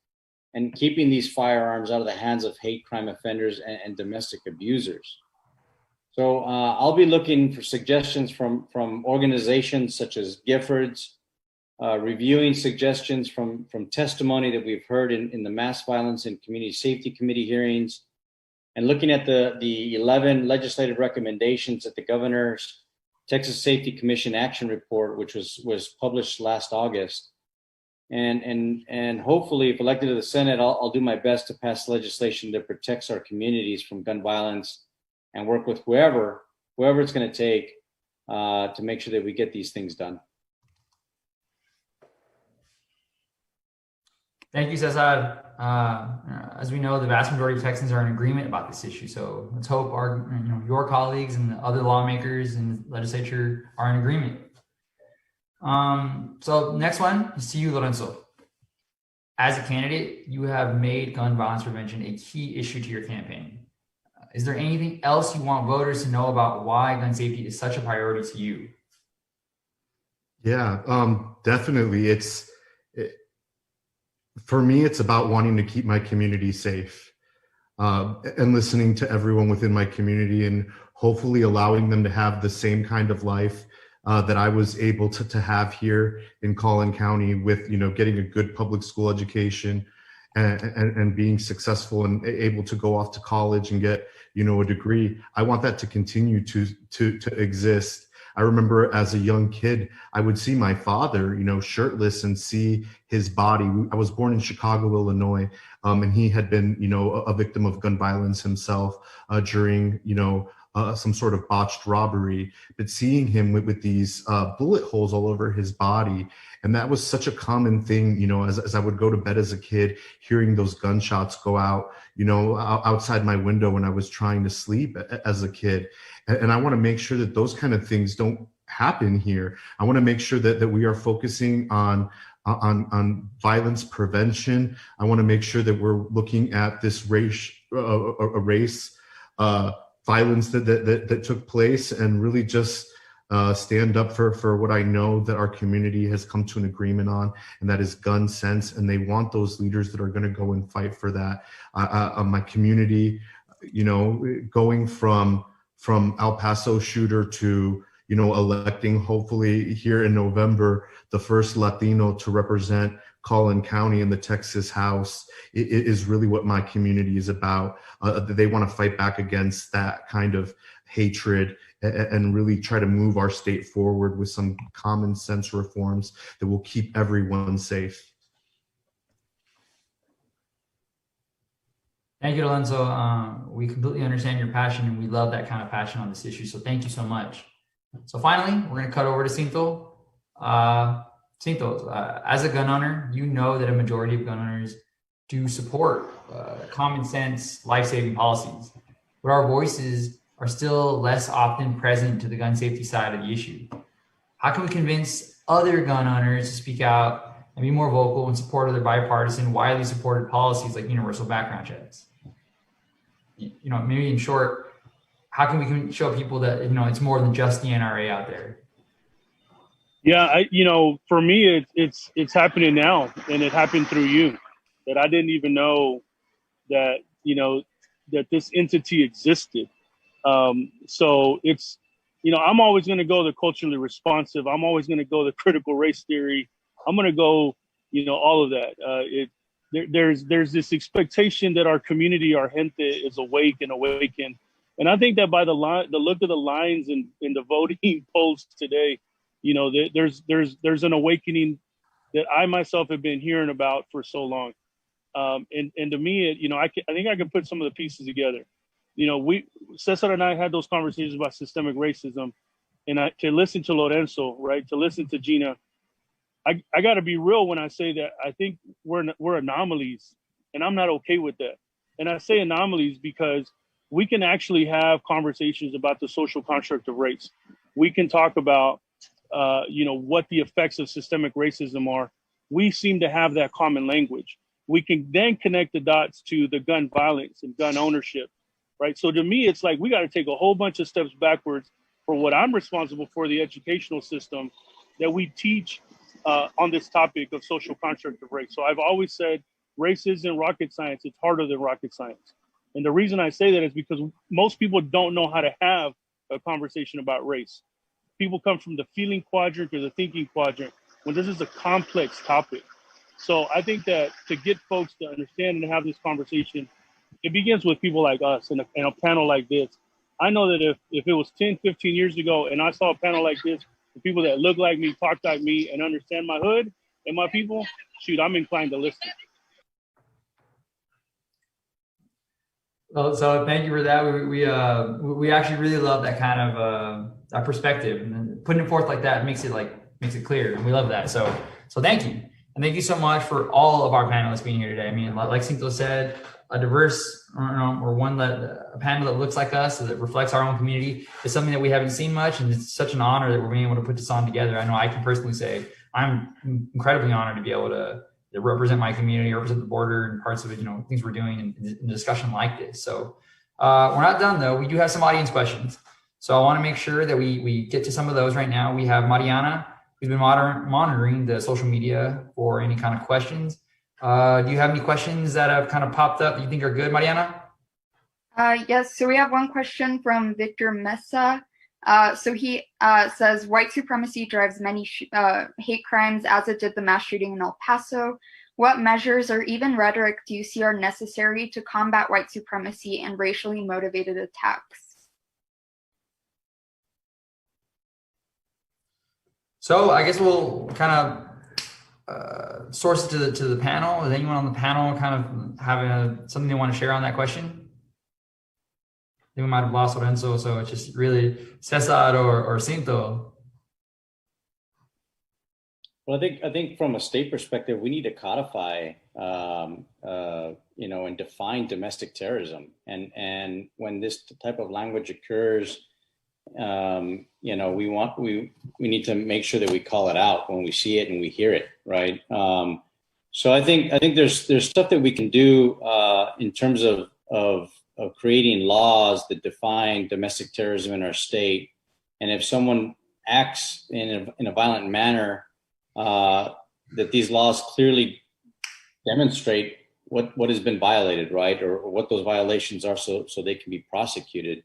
and keeping these firearms out of the hands of hate crime offenders and domestic abusers. So I'll be looking for suggestions from organizations such as Giffords, reviewing suggestions from testimony that we've heard in the Mass Violence and Community Safety Committee hearings, and looking at the 11 legislative recommendations that the governor's Texas Safety Commission Action Report, which was published last August. And hopefully, if elected to the Senate, I'll do my best to pass legislation that protects our communities from gun violence, and work with whoever it's going to take to make sure that we get these things done. Thank you, César. As we know, the vast majority of Texans are in agreement about this issue. So let's hope your colleagues and the other lawmakers in the legislature are in agreement. So next one is to you, Lorenzo. As a candidate, you have made gun violence prevention a key issue to your campaign. Is there anything else you want voters to know about why gun safety is such a priority to you? Yeah, definitely. For me, it's about wanting to keep my community safe, and listening to everyone within my community, and hopefully allowing them to have the same kind of life that I was able to have here in Collin County, with getting a good public school education and being successful and able to go off to college and get a degree. I want that to continue to exist. I remember as a young kid, I would see my father, shirtless, and see his body. I was born in Chicago, Illinois, and he had been, a victim of gun violence himself during, some sort of botched robbery. But seeing him with these bullet holes all over his body, and that was such a common thing, as I would go to bed as a kid, hearing those gunshots go out, outside my window when I was trying to sleep as a kid. And I want to make sure that those kind of things don't happen here. I want to make sure that we are focusing on violence prevention. I want to make sure that we're looking at this race violence that took place, and really just stand up for what I know that our community has come to an agreement on, and that is gun sense. And they want those leaders that are going to go and fight for that. My community, going from El Paso shooter to, electing hopefully here in November, the first Latino to represent Collin County in the Texas House, is really what my community is about. They want to fight back against that kind of hatred and really try to move our state forward with some common sense reforms that will keep everyone safe. Thank you, Lorenzo. We completely understand your passion, and we love that kind of passion on this issue. So thank you so much. So finally, we're going to cut over to Cinto. Cinto, as a gun owner, you know that a majority of gun owners do support common sense, life-saving policies, but our voices are still less often present to the gun safety side of the issue. How can we convince other gun owners to speak out and be more vocal in support of their bipartisan, widely supported policies like universal background checks? Maybe in short, how can we show people that, it's more than just the NRA out there? Yeah, for me, it's happening now, and it happened through you. That I didn't even know that, that this entity existed. So it's, I'm always going to go the culturally responsive. I'm always going to go the critical race theory. I'm going to go, all of that. There's this expectation that our community, our gente, is awake and awakened, And I think that by the look of the lines in the voting polls today, you know, there's an awakening that I myself have been hearing about for so long. And to me, you know, I think I can put some of the pieces together. You know, César and I had those conversations about systemic racism, and to listen to Lorenzo, right, to listen to Gina, I got to be real when I say that I think we're anomalies, and I'm not okay with that. And I say anomalies because we can actually have conversations about the social construct of race. We can talk about, you know, what the effects of systemic racism are. We seem to have that common language. We can then connect the dots to the gun violence and gun ownership, right? So to me, it's like we got to take a whole bunch of steps backwards for what I'm responsible for, the educational system that we teach on this topic of social construct of race. So I've always said race isn't rocket science, it's harder than rocket science. And the reason I say that is because most people don't know how to have a conversation about race. People come from the feeling quadrant or the thinking quadrant when this is a complex topic. So I think that to get folks to understand and have this conversation, it begins with people like us and a panel like this. I know that if it was 10, 15 years ago and I saw a panel like this, the people that look like me, talk like me, and understand my hood and my people, shoot, I'm inclined to listen. Well, so thank you for that. We actually really love that kind of that perspective, and then putting it forth like that makes it clear, and we love that. So thank you, and thank you so much for all of our panelists being here today. I mean, like Cinto said, a diverse or a panel that looks like us, that reflects our own community, is something that we haven't seen much, and it's such an honor that we're being able to put this on together. I know I can personally say I'm incredibly honored to be able to represent my community, represent the border and parts of it, you know, things we're doing in a discussion like this. So we're not done though. We do have some audience questions. So I want to make sure that we get to some of those right now. We have Mariana, who's been monitoring the social media for any kind of questions. Do you have any questions that have kind of popped up that you think are good, Mariana? Yes, so we have one question from Victor Mesa. So he says, white supremacy drives many hate crimes as it did the mass shooting in El Paso. What measures or even rhetoric do you see are necessary to combat white supremacy and racially motivated attacks? So I guess we'll kind of source it to the panel. Is anyone on the panel kind of have something they want to share on that question? I think we might have lost Lorenzo, so it's just really César or Cinto. Well, I think from a state perspective, we need to codify, you know, and define domestic terrorism. And when this type of language occurs, you know, we need to make sure that we call it out when we see it and we hear it, right? So I think there's stuff that we can do in terms of creating laws that define domestic terrorism in our state. And if someone acts in a violent manner, that these laws clearly demonstrate what has been violated, right? Or what those violations are, so they can be prosecuted.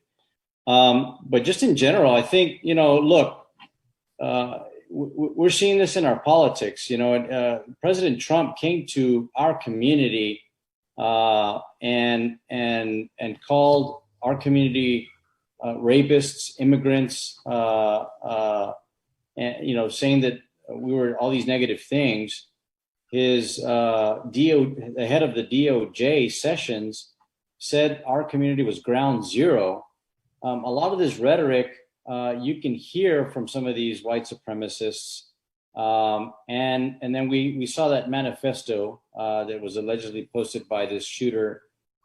But just in general, I think, you know, look, we're seeing this in our politics. You know, President Trump came to our community and called our community rapists, immigrants, and, you know, saying that we were all these negative things. His the head of the DOJ, Sessions, said our community was ground zero. A lot of this rhetoric you can hear from some of these white supremacists. And then we saw that manifesto that was allegedly posted by this shooter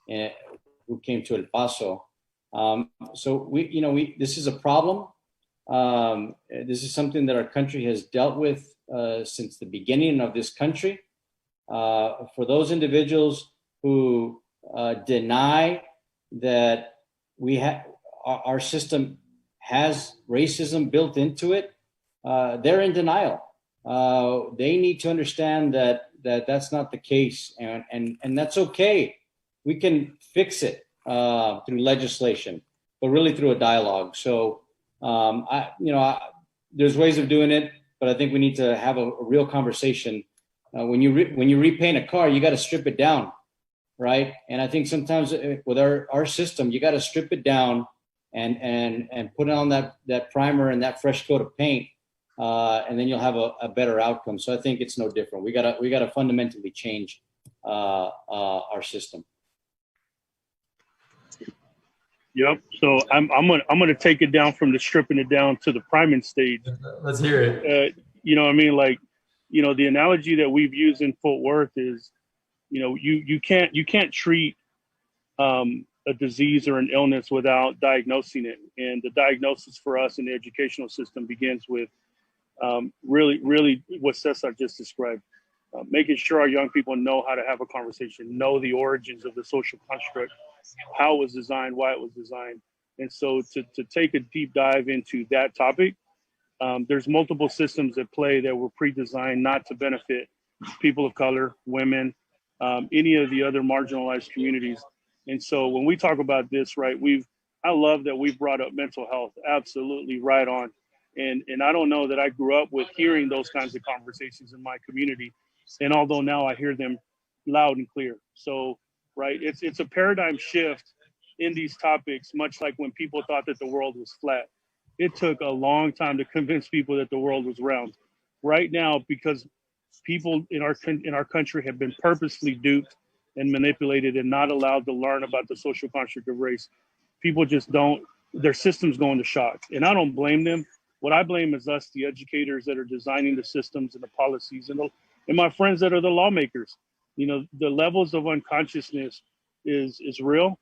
who came to El Paso. So this is a problem. This is something that our country has dealt with since the beginning of this country. For those individuals who deny that our system has racism built into it, they're in denial. They need to understand that that's not the case, and that's okay. We can fix it through legislation, but really through a dialogue. So, there's ways of doing it, but I think we need to have a real conversation. When you repaint a car, you got to strip it down, right? And I think sometimes with our system, you got to strip it down and put on that primer and that fresh coat of paint, and then you'll have a better outcome. So I think it's no different. We gotta fundamentally change our system. Yep. So I'm gonna take it down from the stripping it down to the priming stage. Let's hear it. You know what I mean? Like, you know, the analogy that we've used in Fort Worth is, you know, you can't treat a disease or an illness without diagnosing it. And the diagnosis for us in the educational system begins with really what CÉSAR just described. Making sure our young people know how to have a conversation, know the origins of the social construct, how it was designed, why it was designed. And so to take a deep dive into that topic, there's multiple systems at play that were pre-designed not to benefit people of color, women, any of the other marginalized communities. And so when we talk about this, right, I love that we've brought up mental health, absolutely right on. And I don't know that I grew up with hearing those kinds of conversations in my community. And although now I hear them loud and clear. So, right, it's a paradigm shift in these topics, much like when people thought that the world was flat. It took a long time to convince people that the world was round. Right now, because people in our country have been purposely duped and manipulated and not allowed to learn about the social construct of race, people just don't, their systems go into shock. And I don't blame them. What I blame is us, the educators that are designing the systems and the policies, and my friends that are the lawmakers. You know, the levels of unconsciousness is real.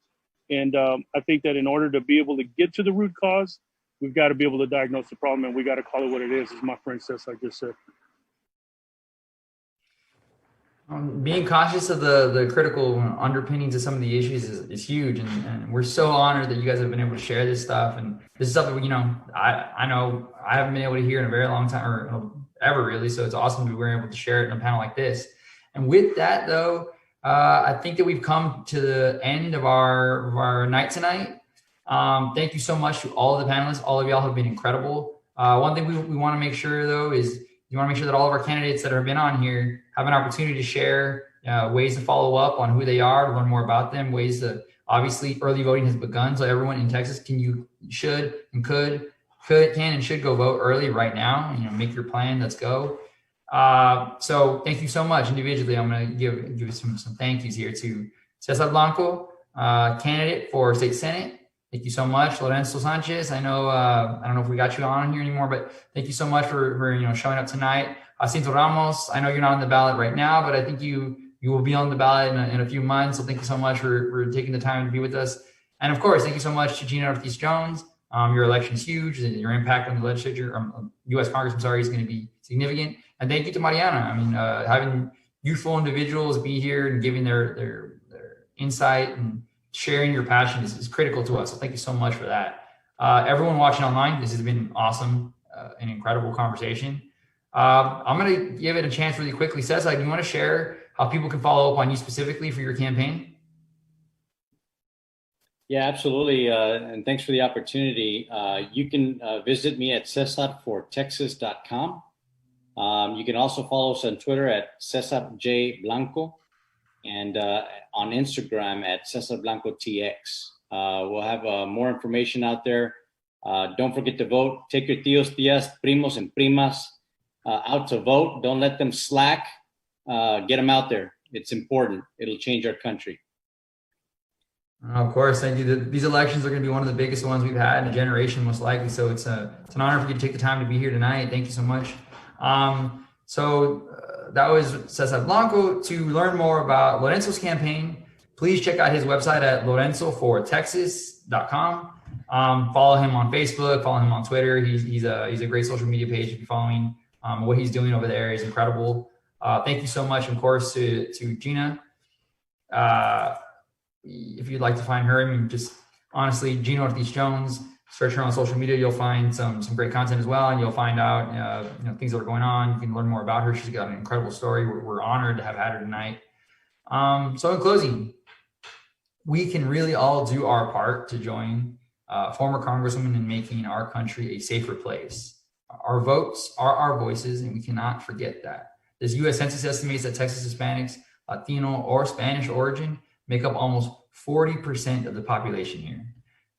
And I think that in order to be able to get to the root cause, we've got to be able to diagnose the problem, and we got to call it what it is, as my friend says, like just said. Being conscious of the critical underpinnings of some of the issues is huge, and we're so honored that you guys have been able to share this stuff. And this is stuff that, you know, I know I haven't been able to hear in a very long time, or ever really. So it's awesome that we're able to share it in a panel like this. And with that, though, I think that we've come to the end of our night tonight. Thank you so much to all of the panelists. All of y'all have been incredible. One thing we want to make sure, though, is you want to make sure that all of our candidates that have been on here have an opportunity to share ways to follow up on who they are, to learn more about them, ways to, obviously, early voting has begun. So everyone in Texas should and can and should go vote early right now. You know, make your plan. Let's go. So thank you so much. Individually, I'm going to give some thank yous here to César Blanco, candidate for state senate. Thank you so much, Lorenzo Sanchez. I know I don't know if we got you on here anymore, but thank you so much for you know, showing up tonight. Jacinto Ramos. I know you're not on the ballot right now, but I think you will be on the ballot in a few months. So thank you so much for taking the time to be with us. And of course, thank you so much to Gina Ortiz Jones. Your election is huge, and your impact on the legislature, U.S. Congress, is going to be significant. And thank you to Mariana. I mean, having youthful individuals be here and giving their insight and sharing your passion is critical to us. So thank you so much for that. Everyone watching online, this has been awesome, an incredible conversation. I'm going to give it a chance really quickly. César, do you want to share how people can follow up on you specifically for your campaign? Yeah, absolutely. And thanks for the opportunity. You can visit me at cesarfortexas.com. You can also follow us on Twitter at Cesar J. Blanco, and on Instagram at Cesar Blanco TX. We'll have more information out there. Don't forget to vote. Take your tios, tias, primos, and primas out to vote. Don't let them slack. Get them out there. It's important. It'll change our country. Of course, thank you. These elections are going to be one of the biggest ones we've had in a generation, most likely. So it's an honor for you to take the time to be here tonight. Thank you so much. That was Cesar Blanco. To learn more about Lorenzo's campaign, please check out his website at lorenzofortexas.com. Follow him on Facebook, follow him on Twitter. He's a great social media page. If you're following what he's doing over there is incredible. Thank you so much, of course, to Gina. If you'd like to find her, I mean, just honestly, Gina Ortiz Jones, search her on social media. You'll find some great content as well, and you'll find out things that are going on. You can learn more about her. She's got an incredible story. We're honored to have had her tonight. So in closing, we can really all do our part to join former Congresswomen in making our country a safer place. Our votes are our voices, and we cannot forget that. This U.S. Census estimates that Texas Hispanics, Latino, or Spanish origin make up almost 40% of the population here.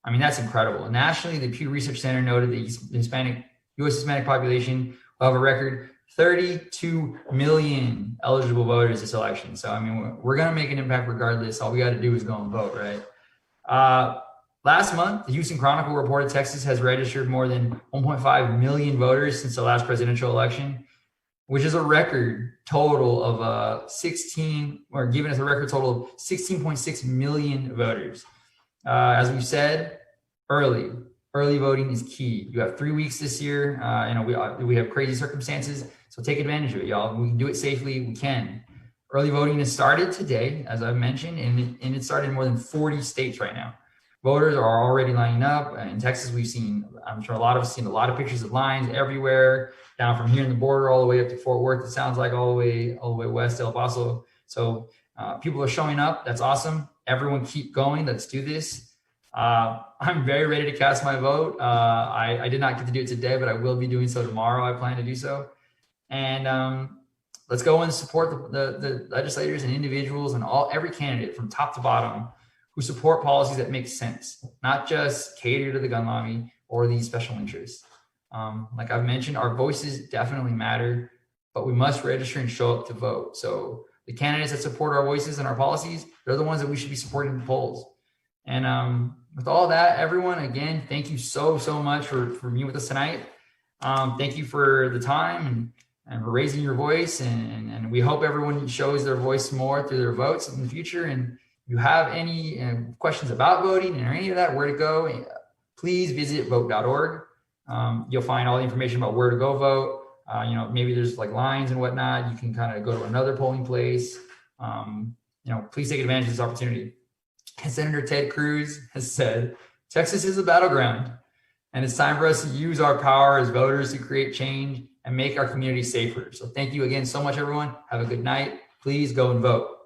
I mean, that's incredible. Nationally, the Pew Research Center noted the U.S. Hispanic population will have a record 32 million eligible voters this election. So, I mean, we're going to make an impact regardless. All we got to do is go and vote, right? Last month, the Houston Chronicle reported Texas has registered more than 1.5 million voters since the last presidential election, which is a record total of giving us a record total of 16.6 million voters. As we've said, early voting is key. You have 3 weeks this year. We have crazy circumstances, so take advantage of it, y'all. We can do it safely. We can. Early voting has started today, as I've mentioned, and it started in more than 40 states right now. Voters are already lining up. In Texas, I'm sure a lot of us seen a lot of pictures of lines everywhere, down from here in the border all the way up to Fort Worth. It sounds like all the way west to El Paso. So people are showing up. That's awesome. Everyone keep going. Let's do this. I'm very ready to cast my vote. I did not get to do it today, but I will be doing so tomorrow. I plan to do so. And let's go and support the legislators and individuals and every candidate from top to bottom who support policies that make sense, not just cater to the gun lobby or these special interests. Like I've mentioned, our voices definitely matter, but we must register and show up to vote. So the candidates that support our voices and our policies, they're the ones that we should be supporting in the polls. And with all that, everyone, again, thank you so much for being with us tonight. Thank you for the time and for raising your voice. And we hope everyone shows their voice more through their votes in the future. And if you have any questions about voting or any of that, where to go, please visit vote.org. You'll find all the information about where to go vote. Maybe there's like lines and whatnot. You can kind of go to another polling place. Please take advantage of this opportunity. As Senator Ted Cruz has said, Texas is a battleground, and it's time for us to use our power as voters to create change and make our community safer. So thank you again so much, everyone. Have a good night. Please go and vote.